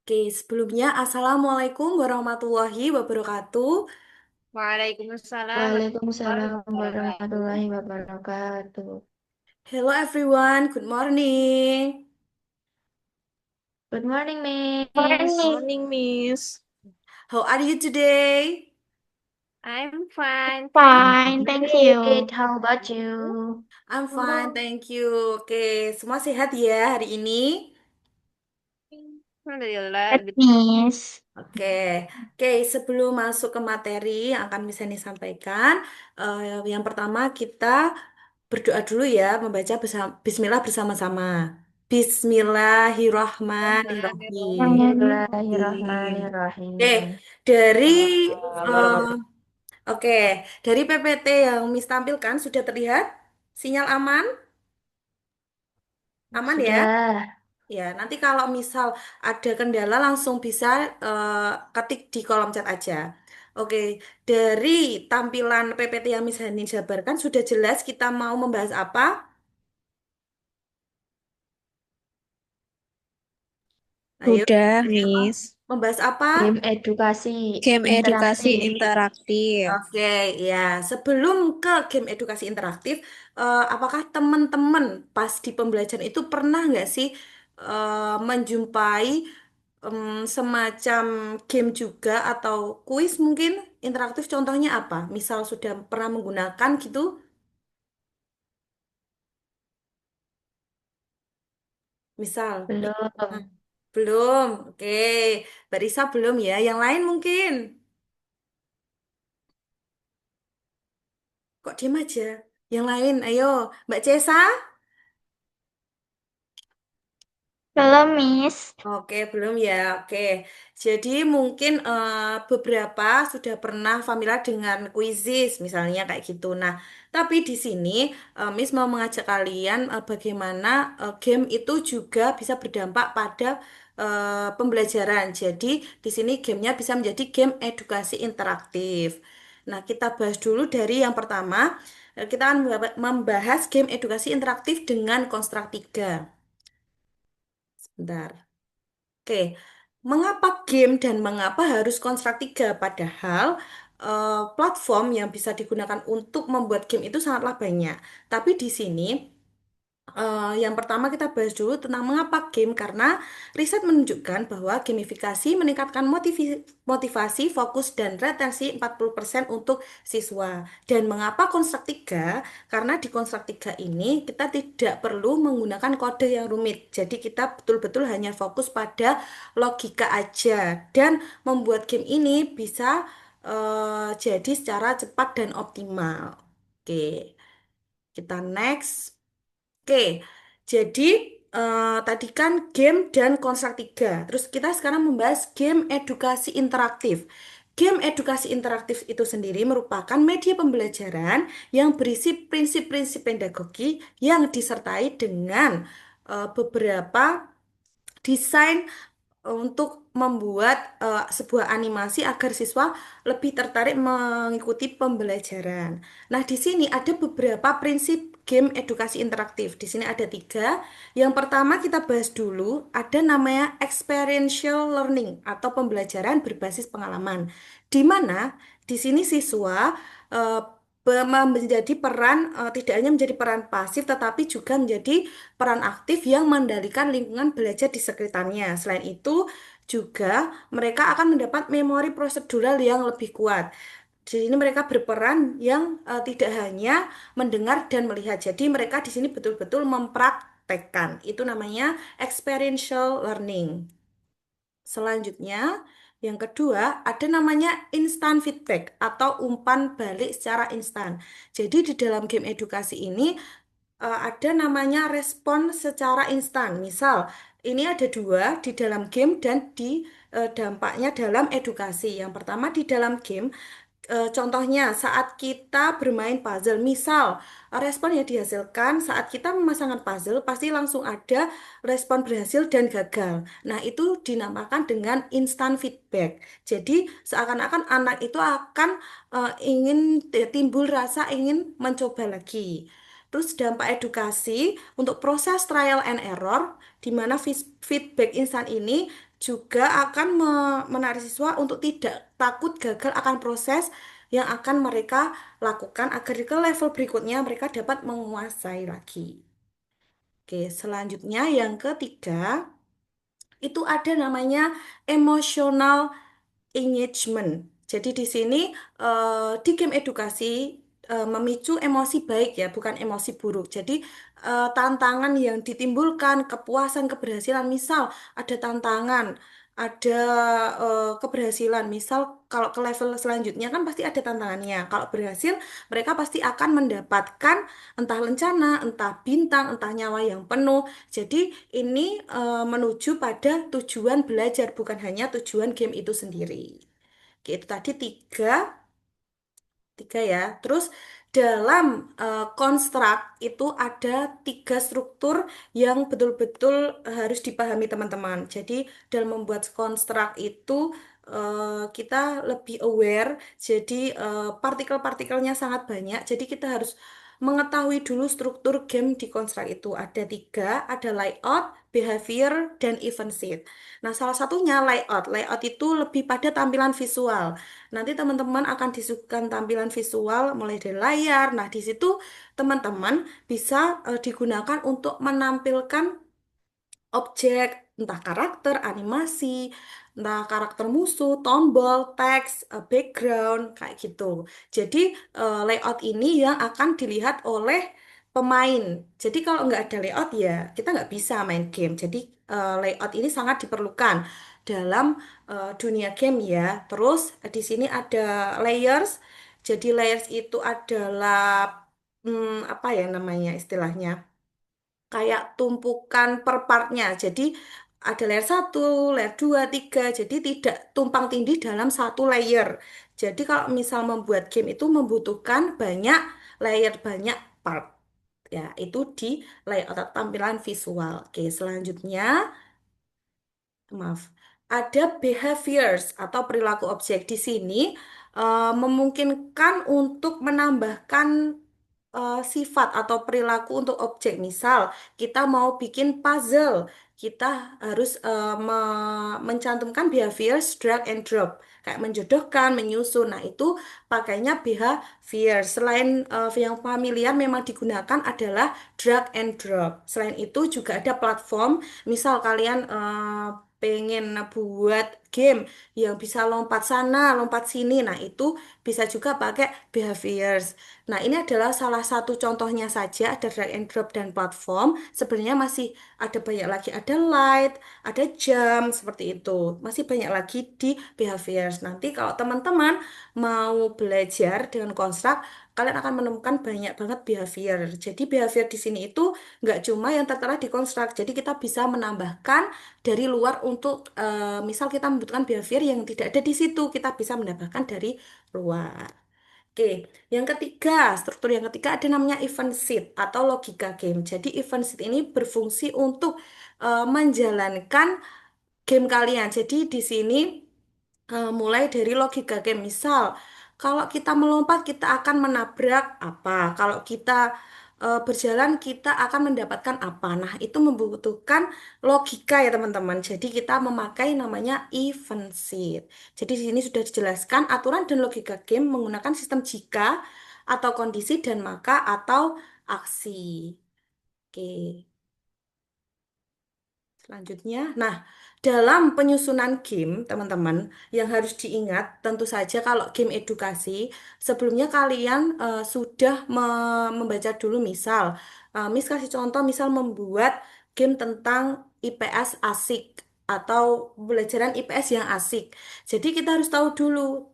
Oke, sebelumnya Assalamualaikum warahmatullahi wabarakatuh. Waalaikumsalam warahmatullahi Waalaikumsalam wabarakatuh. warahmatullahi wabarakatuh. Hello everyone, good morning. Good morning, Miss. Morning. Morning, Miss. How are you today? I'm fine, thank Fine, thank Great. you. How about you. you? I'm fine, thank you. Oke, semua sehat ya hari ini? Alhamdulillah, Good, Miss. Oke, oke. Sebelum masuk ke materi yang akan bisa disampaikan, yang pertama kita berdoa dulu ya, membaca Bismillah bersama-sama. Bismillahirrahmanirrahim. Oke, Bismillahirrahmanirrahim. dari eh, oke, dari PPT yang Miss tampilkan sudah terlihat sinyal aman, aman ya? Sudah. Ya, nanti kalau misal ada kendala langsung bisa ketik di kolom chat aja. Oke, dari tampilan PPT yang Miss Hani jabarkan sudah jelas kita mau membahas apa? Ayo, Udah, Miss. membahas apa? Game edukasi Game edukasi interaktif. interaktif. Oke, ya. Sebelum ke game edukasi interaktif, apakah teman-teman pas di pembelajaran itu pernah nggak sih menjumpai semacam game juga atau kuis mungkin interaktif? Contohnya apa? Misal sudah pernah menggunakan gitu? Misal, Nah, Belum. belum. Oke, Barisa belum ya. Yang lain mungkin. Kok diem aja? Yang lain, ayo, Mbak Cesa. Belum, Miss. Oke, belum ya. Oke, jadi mungkin beberapa sudah pernah familiar dengan Quizizz, misalnya kayak gitu. Nah, tapi di sini Miss mau mengajak kalian bagaimana game itu juga bisa berdampak pada pembelajaran. Jadi di sini gamenya bisa menjadi game edukasi interaktif. Nah, kita bahas dulu dari yang pertama. Kita akan membahas game edukasi interaktif dengan konstruk 3. Sebentar. Oke, mengapa game dan mengapa harus konstruk 3? Padahal platform yang bisa digunakan untuk membuat game itu sangatlah banyak. Tapi di sini yang pertama kita bahas dulu tentang mengapa game, karena riset menunjukkan bahwa gamifikasi meningkatkan motivasi, fokus, dan retensi 40% untuk siswa. Dan mengapa konstruk 3? Karena di konstruk 3 ini kita tidak perlu menggunakan kode yang rumit. Jadi kita betul-betul hanya fokus pada logika aja. Dan membuat game ini bisa jadi secara cepat dan optimal. Oke, kita next. Oke, jadi tadi kan game dan konstruk 3. Terus kita sekarang membahas game edukasi interaktif. Game edukasi interaktif itu sendiri merupakan media pembelajaran yang berisi prinsip-prinsip pedagogi yang disertai dengan beberapa desain untuk membuat sebuah animasi agar siswa lebih tertarik mengikuti pembelajaran. Nah, di sini ada beberapa prinsip game edukasi interaktif. Di sini ada 3. Yang pertama kita bahas dulu, ada namanya experiential learning atau pembelajaran berbasis pengalaman. Di mana di sini siswa eh, menjadi peran, tidak hanya menjadi peran pasif tetapi juga menjadi peran aktif yang mengendalikan lingkungan belajar di sekitarnya. Selain itu, juga mereka akan mendapat memori prosedural yang lebih kuat. Di sini mereka berperan yang tidak hanya mendengar dan melihat. Jadi mereka di sini betul-betul mempraktekkan. Itu namanya experiential learning. Selanjutnya, yang kedua, ada namanya instant feedback atau umpan balik secara instan. Jadi di dalam game edukasi ini ada namanya respon secara instan. Misal, ini ada dua di dalam game dan di dampaknya dalam edukasi. Yang pertama di dalam game, contohnya saat kita bermain puzzle, misal respon yang dihasilkan saat kita memasangkan puzzle pasti langsung ada respon berhasil dan gagal. Nah, itu dinamakan dengan instant feedback. Jadi, seakan-akan anak itu akan ingin timbul rasa ingin mencoba lagi. Terus dampak edukasi untuk proses trial and error, di mana feedback instan ini juga akan menarik siswa untuk tidak takut gagal akan proses yang akan mereka lakukan agar ke level berikutnya mereka dapat menguasai lagi. Oke, selanjutnya yang ketiga itu ada namanya emotional engagement. Jadi di sini di game edukasi memicu emosi baik ya, bukan emosi buruk. Jadi tantangan yang ditimbulkan, kepuasan, keberhasilan. Misal ada tantangan, ada keberhasilan. Misal kalau ke level selanjutnya kan pasti ada tantangannya. Kalau berhasil, mereka pasti akan mendapatkan entah lencana, entah bintang, entah nyawa yang penuh. Jadi ini menuju pada tujuan belajar, bukan hanya tujuan game itu sendiri. Oke, itu tadi tiga ya. Terus dalam konstruk itu ada tiga struktur yang betul-betul harus dipahami teman-teman. Jadi dalam membuat konstruk itu kita lebih aware. Jadi partikel-partikelnya sangat banyak. Jadi kita harus mengetahui dulu struktur game di konstruk itu. Ada tiga, ada layout, behavior, dan event set. Nah, salah satunya layout. Layout itu lebih pada tampilan visual. Nanti teman-teman akan disuguhkan tampilan visual mulai dari layar. Nah, di situ teman-teman bisa digunakan untuk menampilkan objek, entah karakter, animasi, entah karakter musuh, tombol, teks, background, kayak gitu. Jadi layout ini yang akan dilihat oleh pemain. Jadi kalau nggak ada layout ya kita nggak bisa main game. Jadi layout ini sangat diperlukan dalam dunia game ya. Terus di sini ada layers. Jadi layers itu adalah apa ya namanya istilahnya? Kayak tumpukan per partnya. Jadi ada layer satu, layer 2, 3. Jadi tidak tumpang tindih dalam satu layer. Jadi kalau misal membuat game itu membutuhkan banyak layer, banyak part. Ya, itu di layout atau tampilan visual. Oke, selanjutnya maaf, ada behaviors atau perilaku objek di sini memungkinkan untuk menambahkan sifat atau perilaku untuk objek. Misal, kita mau bikin puzzle, kita harus mencantumkan behaviors drag and drop, kayak menjodohkan, menyusun. Nah, itu pakainya behavior. Selain yang familiar memang digunakan adalah drag and drop. Selain itu juga ada platform. Misal kalian pengen buat game yang bisa lompat sana, lompat sini. Nah, itu bisa juga pakai behaviors. Nah, ini adalah salah satu contohnya saja, ada drag and drop dan platform. Sebenarnya masih ada banyak lagi, ada light, ada jump, seperti itu. Masih banyak lagi di behaviors. Nanti kalau teman-teman mau belajar dengan konstruk, kalian akan menemukan banyak banget behavior. Jadi behavior di sini itu nggak cuma yang tertera di konstruk. Jadi kita bisa menambahkan dari luar untuk misal kita membutuhkan behavior yang tidak ada di situ, kita bisa menambahkan dari luar. Oke, yang ketiga, struktur yang ketiga ada namanya event seed atau logika game. Jadi event seed ini berfungsi untuk menjalankan game kalian. Jadi di sini mulai dari logika game. Misal, kalau kita melompat kita akan menabrak apa? Kalau kita berjalan kita akan mendapatkan apa? Nah, itu membutuhkan logika ya teman-teman. Jadi kita memakai namanya event seed. Jadi di sini sudah dijelaskan aturan dan logika game menggunakan sistem jika atau kondisi dan maka atau aksi. Oke. Selanjutnya, nah, dalam penyusunan game, teman-teman, yang harus diingat, tentu saja kalau game edukasi, sebelumnya kalian sudah membaca dulu, misal, Miss kasih contoh, misal membuat game tentang IPS asik, atau pembelajaran IPS yang asik. Jadi kita harus tahu dulu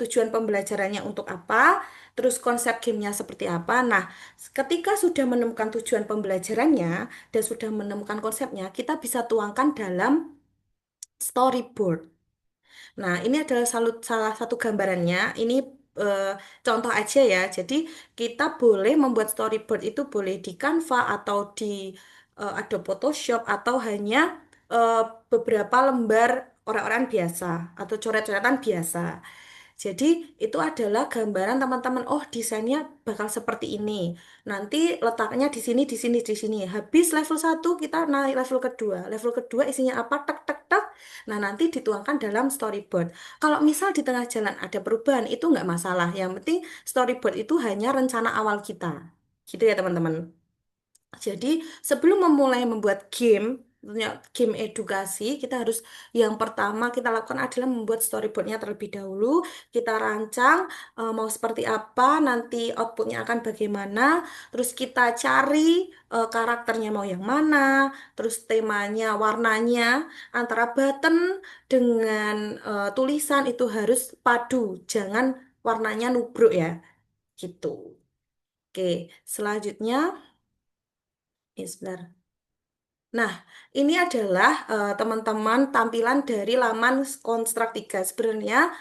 tujuan pembelajarannya untuk apa, terus konsep gamenya seperti apa. Nah, ketika sudah menemukan tujuan pembelajarannya, dan sudah menemukan konsepnya, kita bisa tuangkan dalam storyboard. Nah, ini adalah salah satu gambarannya. Ini eh, contoh aja ya. Jadi, kita boleh membuat storyboard itu boleh di Canva atau di Adobe Photoshop atau hanya eh, beberapa lembar orang-orang biasa atau coret-coretan biasa. Jadi itu adalah gambaran teman-teman, oh desainnya bakal seperti ini. Nanti letaknya di sini, di sini, di sini. Habis level satu kita naik level kedua. Level kedua isinya apa? Tek, tek, tek. Nah nanti dituangkan dalam storyboard. Kalau misal di tengah jalan ada perubahan, itu nggak masalah. Yang penting storyboard itu hanya rencana awal kita. Gitu ya teman-teman. Jadi sebelum memulai membuat game, tentunya game edukasi, kita harus yang pertama kita lakukan adalah membuat storyboardnya terlebih dahulu. Kita rancang mau seperti apa, nanti outputnya akan bagaimana. Terus kita cari karakternya mau yang mana, terus temanya, warnanya, antara button dengan tulisan itu harus padu, jangan warnanya nubruk ya, gitu. Oke, selanjutnya. Sebentar. Nah, ini adalah teman-teman tampilan dari laman Konstruk 3. Sebenarnya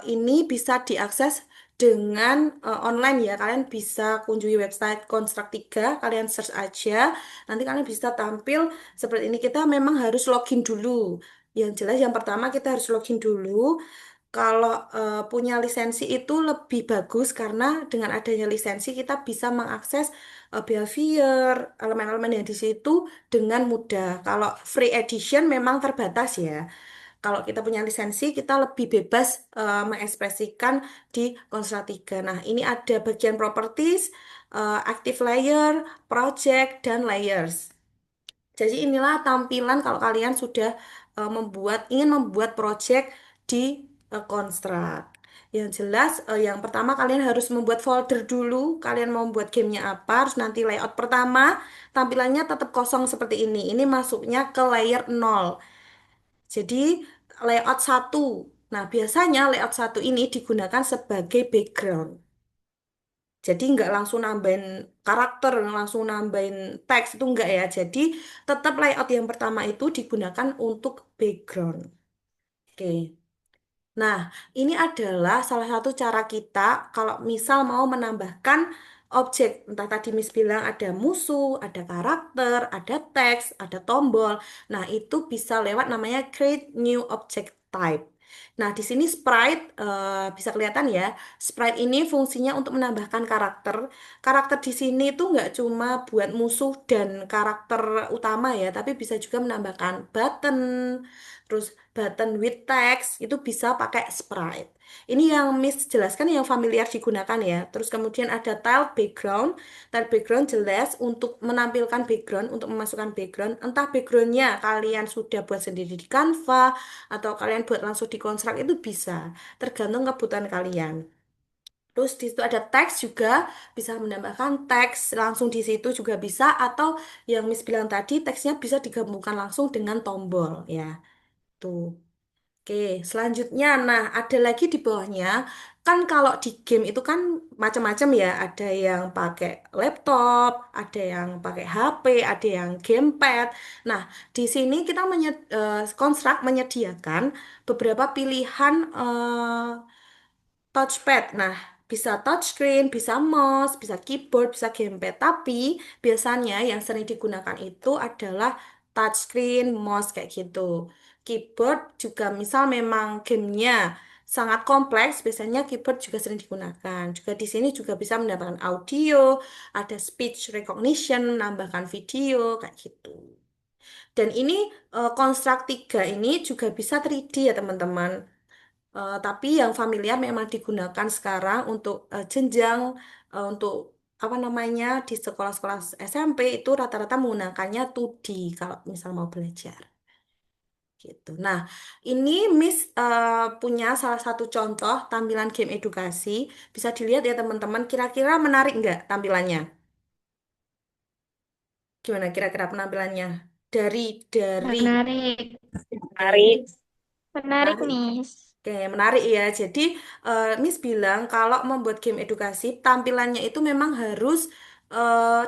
ini bisa diakses dengan online ya. Kalian bisa kunjungi website Konstruk 3, kalian search aja. Nanti kalian bisa tampil seperti ini. Kita memang harus login dulu. Yang jelas yang pertama kita harus login dulu. Kalau punya lisensi itu lebih bagus karena dengan adanya lisensi kita bisa mengakses behavior, elemen-elemen yang di situ dengan mudah. Kalau free edition memang terbatas ya. Kalau kita punya lisensi, kita lebih bebas mengekspresikan di Construct 3. Nah, ini ada bagian properties, active layer, project, dan layers. Jadi inilah tampilan kalau kalian sudah ingin membuat project di Construct. Yang jelas, yang pertama kalian harus membuat folder dulu. Kalian mau membuat gamenya apa, harus nanti layout pertama, tampilannya tetap kosong seperti ini. Ini masuknya ke layer 0. Jadi layout satu. Nah, biasanya layout satu ini digunakan sebagai background. Jadi nggak langsung nambahin karakter, langsung nambahin teks itu enggak ya. Jadi tetap layout yang pertama itu digunakan untuk background. Oke. Nah, ini adalah salah satu cara kita kalau misal mau menambahkan objek. Entah tadi Miss bilang ada musuh, ada karakter, ada teks, ada tombol. Nah, itu bisa lewat namanya create new object type. Nah, di sini sprite bisa kelihatan ya. Sprite ini fungsinya untuk menambahkan karakter. Karakter di sini tuh nggak cuma buat musuh dan karakter utama ya, tapi bisa juga menambahkan button, terus button with text itu bisa pakai sprite. Ini yang Miss jelaskan yang familiar digunakan ya. Terus kemudian ada tile background. Tile background jelas untuk menampilkan background, untuk memasukkan background. Entah backgroundnya kalian sudah buat sendiri di Canva atau kalian buat langsung di Construct itu bisa. Tergantung kebutuhan kalian. Terus di situ ada teks juga, bisa menambahkan teks langsung di situ juga bisa, atau yang Miss bilang tadi teksnya bisa digabungkan langsung dengan tombol ya. Tuh. Oke, selanjutnya, nah ada lagi di bawahnya, kan kalau di game itu kan macam-macam ya, ada yang pakai laptop, ada yang pakai HP, ada yang gamepad. Nah, di sini kita Construct menyediakan beberapa pilihan touchpad. Nah, bisa touchscreen, bisa mouse, bisa keyboard, bisa gamepad. Tapi biasanya yang sering digunakan itu adalah touchscreen, mouse kayak gitu. Keyboard juga misal memang gamenya sangat kompleks, biasanya keyboard juga sering digunakan. Juga di sini juga bisa mendapatkan audio, ada speech recognition, menambahkan video kayak gitu. Dan ini Construct 3 ini juga bisa 3D ya teman-teman. Tapi yang familiar memang digunakan sekarang untuk jenjang untuk apa namanya di sekolah-sekolah SMP itu rata-rata menggunakannya 2D kalau misal mau belajar gitu. Nah, ini Miss punya salah satu contoh tampilan game edukasi. Bisa dilihat ya teman-teman. Kira-kira menarik nggak tampilannya? Gimana kira-kira penampilannya? Dari dari Menarik. Menarik. Menarik, Miss. Oke, menarik ya. Jadi, Miss bilang kalau membuat game edukasi, tampilannya itu memang harus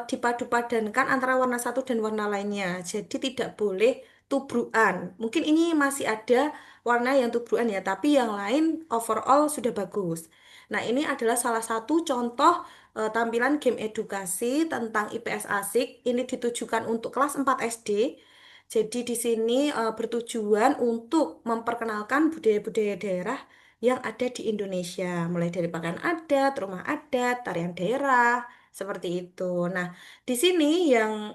dipadu-padankan antara warna satu dan warna lainnya. Jadi tidak boleh tubrukan. Mungkin ini masih ada warna yang tubrukan ya, tapi yang lain overall sudah bagus. Nah, ini adalah salah satu contoh tampilan game edukasi tentang IPS Asik. Ini ditujukan untuk kelas 4 SD. Jadi di sini bertujuan untuk memperkenalkan budaya-budaya daerah yang ada di Indonesia, mulai dari pakaian adat, rumah adat, tarian daerah, seperti itu. Nah, di sini yang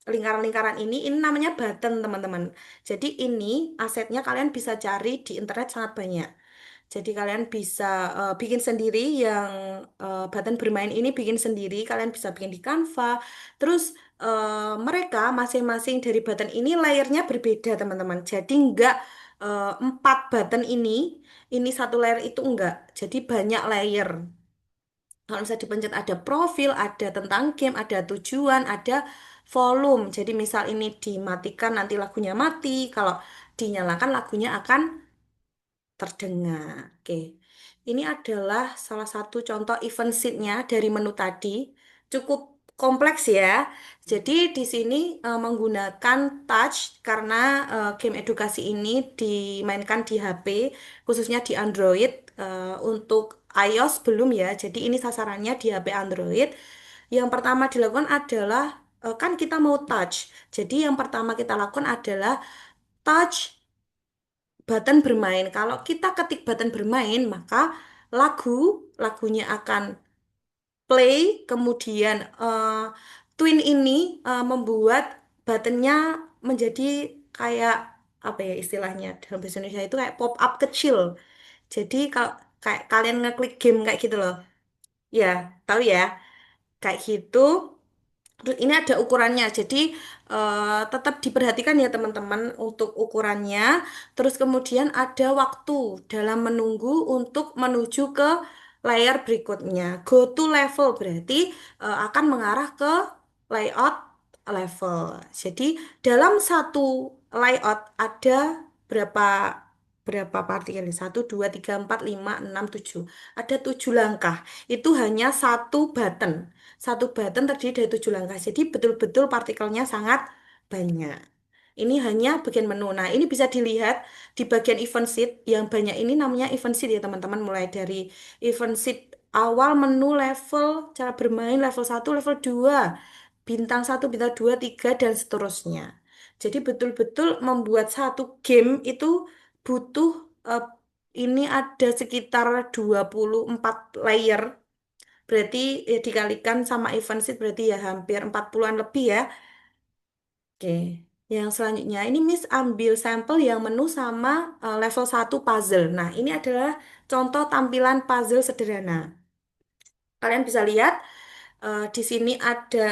lingkaran-lingkaran ini namanya button, teman-teman. Jadi ini asetnya kalian bisa cari di internet sangat banyak. Jadi kalian bisa bikin sendiri yang button bermain ini bikin sendiri, kalian bisa bikin di Canva. Terus mereka masing-masing dari button ini layernya berbeda, teman-teman. Jadi enggak empat button ini satu layer itu enggak. Jadi banyak layer. Kalau misalnya dipencet ada profil, ada tentang game, ada tujuan, ada volume. Jadi misal ini dimatikan nanti lagunya mati, kalau dinyalakan lagunya akan terdengar. Oke, ini adalah salah satu contoh event sheet-nya dari menu tadi. Cukup kompleks ya. Jadi di sini menggunakan touch karena game edukasi ini dimainkan di HP, khususnya di Android. Untuk iOS belum ya. Jadi ini sasarannya di HP Android. Yang pertama dilakukan adalah kan kita mau touch. Jadi yang pertama kita lakukan adalah touch button bermain. Kalau kita ketik button bermain, maka lagunya akan play, kemudian Twin ini membuat buttonnya menjadi kayak apa ya istilahnya dalam bahasa Indonesia itu kayak pop up kecil. Jadi kalau kayak kalian ngeklik game kayak gitu loh. Ya, tahu ya, kayak gitu. Terus ini ada ukurannya, jadi tetap diperhatikan ya teman-teman untuk ukurannya. Terus kemudian ada waktu dalam menunggu untuk menuju ke layar berikutnya. Go to level berarti akan mengarah ke layout level. Jadi dalam satu layout ada berapa berapa partikel? Satu, dua, tiga, empat, lima, enam, tujuh. Ada 7 langkah. Itu hanya satu button. Satu button terdiri dari 7 langkah. Jadi betul-betul partikelnya sangat banyak. Ini hanya bagian menu. Nah, ini bisa dilihat di bagian event sheet. Yang banyak ini namanya event sheet ya teman-teman. Mulai dari event sheet awal menu level, cara bermain level satu, level 2, bintang satu, bintang 2, 3, dan seterusnya. Jadi betul-betul membuat satu game itu butuh eh, ini ada sekitar 24 layer. Berarti ya dikalikan sama event sheet berarti ya hampir 40-an lebih ya. Oke. Yang selanjutnya ini Miss ambil sampel yang menu sama level satu puzzle. Nah, ini adalah contoh tampilan puzzle sederhana. Kalian bisa lihat di sini ada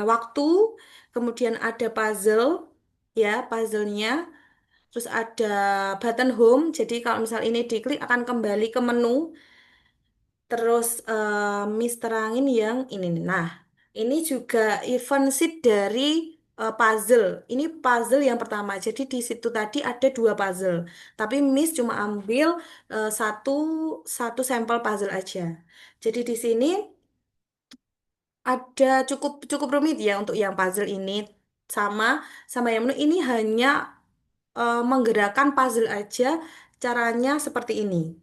waktu, kemudian ada puzzle ya, puzzle-nya. Terus ada button home. Jadi kalau misal ini diklik akan kembali ke menu. Terus Miss terangin yang ini nih. Nah, ini juga event sheet dari puzzle. Ini puzzle yang pertama. Jadi di situ tadi ada 2 puzzle. Tapi Miss cuma ambil satu satu sampel puzzle aja. Jadi di sini ada cukup cukup rumit ya untuk yang puzzle ini. Sama sama yang menu ini hanya menggerakkan puzzle aja. Caranya seperti ini.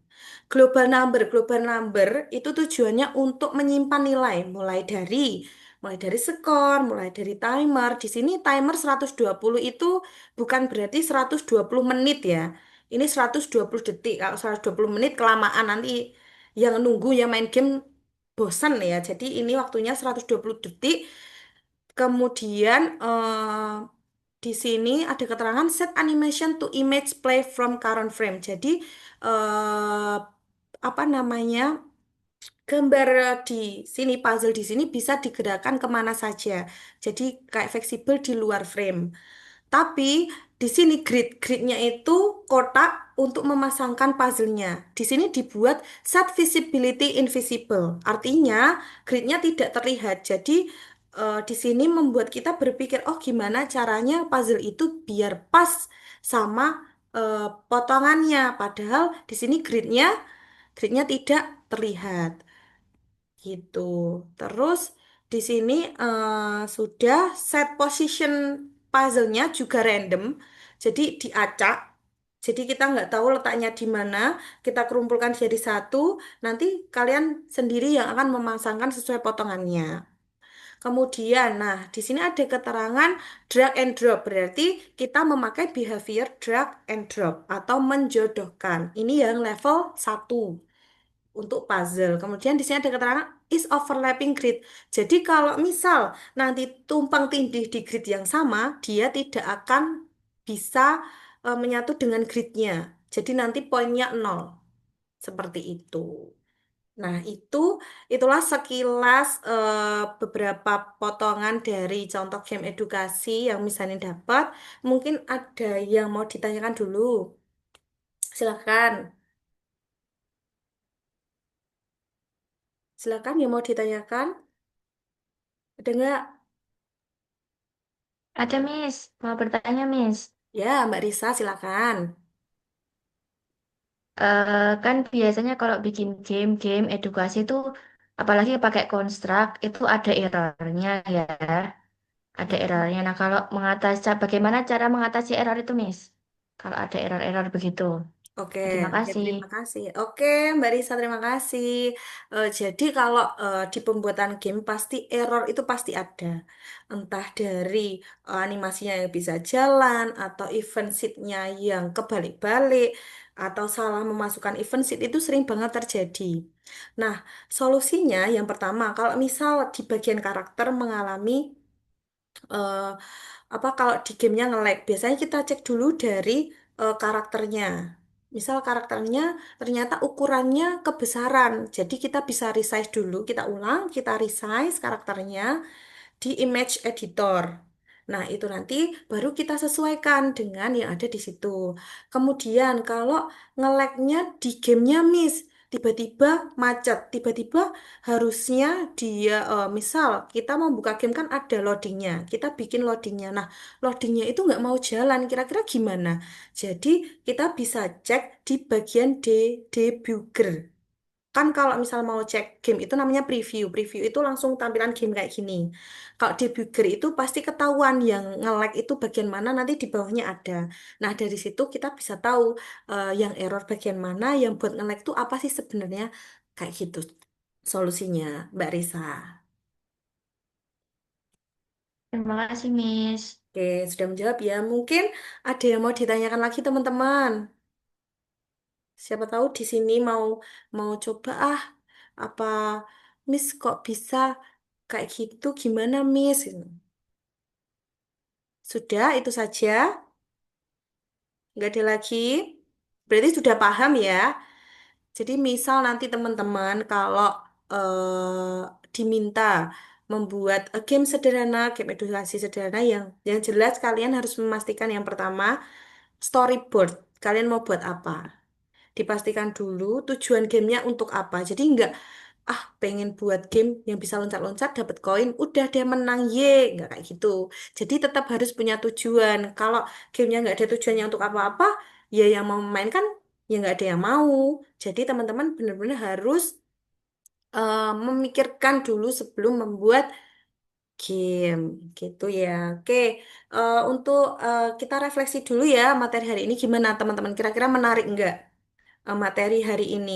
Global number itu tujuannya untuk menyimpan nilai mulai dari skor, mulai dari timer. Di sini timer 120 itu bukan berarti 120 menit ya. Ini 120 detik. Kalau 120 menit kelamaan nanti yang nunggu yang main game bosan ya. Jadi ini waktunya 120 detik. Kemudian di sini ada keterangan set animation to image play from current frame. Jadi eh, apa namanya gambar di sini puzzle di sini bisa digerakkan kemana saja. Jadi kayak fleksibel di luar frame. Tapi di sini gridnya itu kotak untuk memasangkan puzzle-nya. Di sini dibuat set visibility invisible. Artinya gridnya tidak terlihat. Jadi di sini membuat kita berpikir, oh gimana caranya puzzle itu biar pas sama potongannya. Padahal di sini gridnya tidak terlihat gitu. Terus di sini sudah set position puzzle-nya juga random, jadi diacak. Jadi kita nggak tahu letaknya di mana. Kita kumpulkan jadi satu. Nanti kalian sendiri yang akan memasangkan sesuai potongannya. Kemudian, nah di sini ada keterangan drag and drop, berarti kita memakai behavior drag and drop atau menjodohkan. Ini yang level 1 untuk puzzle. Kemudian di sini ada keterangan is overlapping grid. Jadi kalau misal nanti tumpang tindih di grid yang sama, dia tidak akan bisa menyatu dengan gridnya. Jadi nanti poinnya nol. Seperti itu. Nah, itulah sekilas beberapa potongan dari contoh game edukasi yang misalnya dapat. Mungkin ada yang mau ditanyakan dulu. Silakan. Silakan yang mau ditanyakan. Ada nggak? Ada, Miss. Mau bertanya, Miss. Ya, Mbak Risa, silakan. Kan biasanya kalau bikin game edukasi itu, apalagi pakai konstruk, itu ada errornya ya. Ada errornya. Nah, kalau bagaimana cara mengatasi error itu, Miss? Kalau ada error-error begitu. Oke, Terima oke, kasih. terima kasih. Oke, Mbak Risa, terima kasih. Jadi kalau di pembuatan game pasti error itu pasti ada. Entah dari animasinya yang bisa jalan, atau event sheet-nya yang kebalik-balik, atau salah memasukkan event sheet itu sering banget terjadi. Nah, solusinya yang pertama, kalau misal di bagian karakter mengalami eh, apa kalau di gamenya nge-lag, biasanya kita cek dulu dari karakternya. Misal karakternya ternyata ukurannya kebesaran, jadi kita bisa resize dulu, kita ulang, kita resize karakternya di image editor. Nah, itu nanti baru kita sesuaikan dengan yang ada di situ. Kemudian kalau nge-lag-nya di gamenya miss, tiba-tiba macet, tiba-tiba harusnya dia, misal kita mau buka game kan ada loadingnya, kita bikin loadingnya. Nah, loadingnya itu nggak mau jalan, kira-kira gimana? Jadi kita bisa cek di bagian debugger. Kan kalau misal mau cek game itu namanya preview. Preview itu langsung tampilan game kayak gini. Kalau debugger itu pasti ketahuan yang nge-lag itu bagian mana nanti di bawahnya ada. Nah, dari situ kita bisa tahu yang error bagian mana, yang buat nge-lag itu apa sih sebenarnya. Kayak gitu solusinya, Mbak Risa. Terima kasih, Miss. Oke, sudah menjawab ya. Mungkin ada yang mau ditanyakan lagi teman-teman. Siapa tahu di sini mau mau coba apa Miss kok bisa kayak gitu gimana Miss? Sudah itu saja, nggak ada lagi. Berarti sudah paham ya. Jadi misal nanti teman-teman kalau diminta membuat game sederhana, game edukasi sederhana yang jelas kalian harus memastikan yang pertama storyboard. Kalian mau buat apa? Dipastikan dulu tujuan gamenya untuk apa. Jadi nggak pengen buat game yang bisa loncat-loncat dapat koin udah dia menang ye nggak kayak gitu, jadi tetap harus punya tujuan. Kalau gamenya nggak ada tujuannya untuk apa-apa, ya yang mau memainkan ya nggak ada yang mau. Jadi teman-teman benar-benar harus memikirkan dulu sebelum membuat game gitu ya. Oke, untuk kita refleksi dulu ya materi hari ini gimana teman-teman, kira-kira menarik nggak materi hari ini?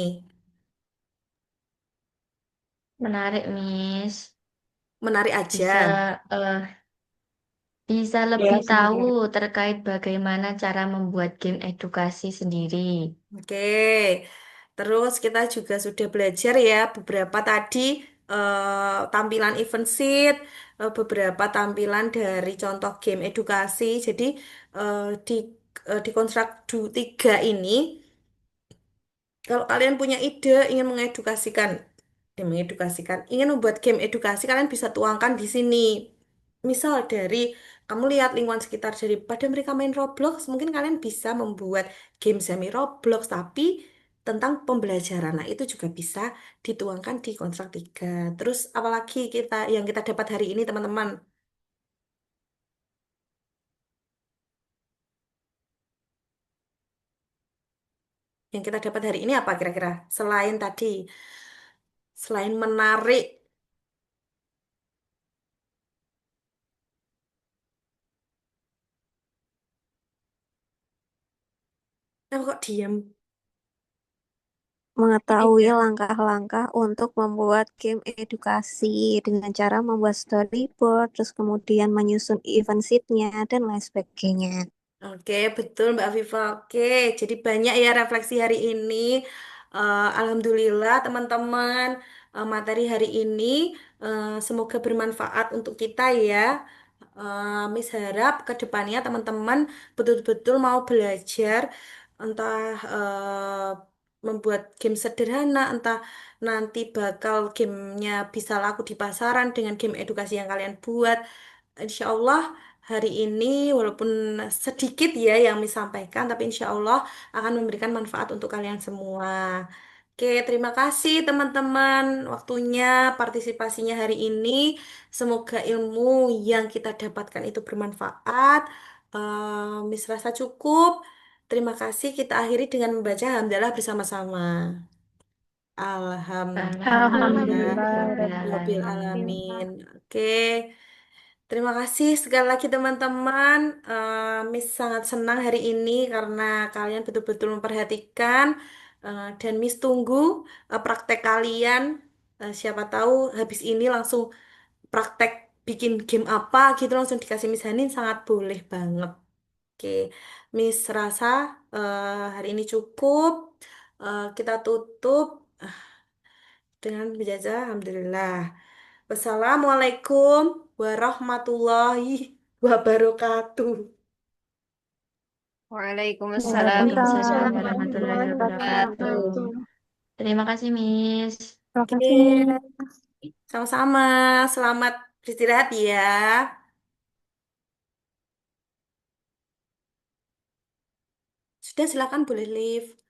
Menarik, Miss. Menarik aja. Bisa eh, bisa Ya, lebih tahu menarik. terkait bagaimana cara membuat game edukasi sendiri. Oke, terus kita juga sudah belajar ya beberapa tadi tampilan event sheet, beberapa tampilan dari contoh game edukasi. Jadi eh, di di kontrak 3 ini, kalau kalian punya ide ingin ingin membuat game edukasi, kalian bisa tuangkan di sini. Misal dari kamu lihat lingkungan sekitar daripada mereka main Roblox, mungkin kalian bisa membuat game semi Roblox tapi tentang pembelajaran. Nah, itu juga bisa dituangkan di kontrak 3. Terus apalagi yang kita dapat hari ini, teman-teman? Yang kita dapat hari ini apa kira-kira? Selain tadi, selain menarik, kok diam? mengetahui Iya. langkah-langkah untuk membuat game edukasi dengan cara membuat storyboard, terus kemudian menyusun event sheet-nya, dan lain sebagainya. Oke, betul Mbak Viva. Oke, jadi banyak ya refleksi hari ini. Alhamdulillah teman-teman, materi hari ini semoga bermanfaat untuk kita ya. Miss harap ke depannya teman-teman betul-betul mau belajar entah membuat game sederhana, entah nanti bakal gamenya bisa laku di pasaran dengan game edukasi yang kalian buat. Insya Allah hari ini walaupun sedikit ya yang disampaikan, tapi insya Allah akan memberikan manfaat untuk kalian semua. Oke, terima kasih teman-teman waktunya, partisipasinya hari ini. Semoga ilmu yang kita dapatkan itu bermanfaat. Miss rasa cukup. Terima kasih. Kita akhiri dengan membaca hamdalah bersama-sama. Alhamdulillah. Alhamdulillah, Rabbil Rabbil Alamin. alamin. Oke. Terima kasih sekali lagi teman-teman. Miss sangat senang hari ini karena kalian betul-betul memperhatikan dan Miss tunggu praktek kalian. Siapa tahu habis ini langsung praktek bikin game apa gitu langsung dikasih Miss Hanin sangat boleh banget. Oke, Miss rasa hari ini cukup. Kita tutup dengan berjasa Alhamdulillah. Wassalamualaikum warahmatullahi wabarakatuh. Waalaikumsalam Waalaikumsalam Waalaikumsalam warahmatullahi warahmatullahi wabarakatuh. wabarakatuh. Terima kasih, Miss. Terima kasih, Oke, Miss. sama-sama. Selamat beristirahat ya. Sudah silakan boleh leave.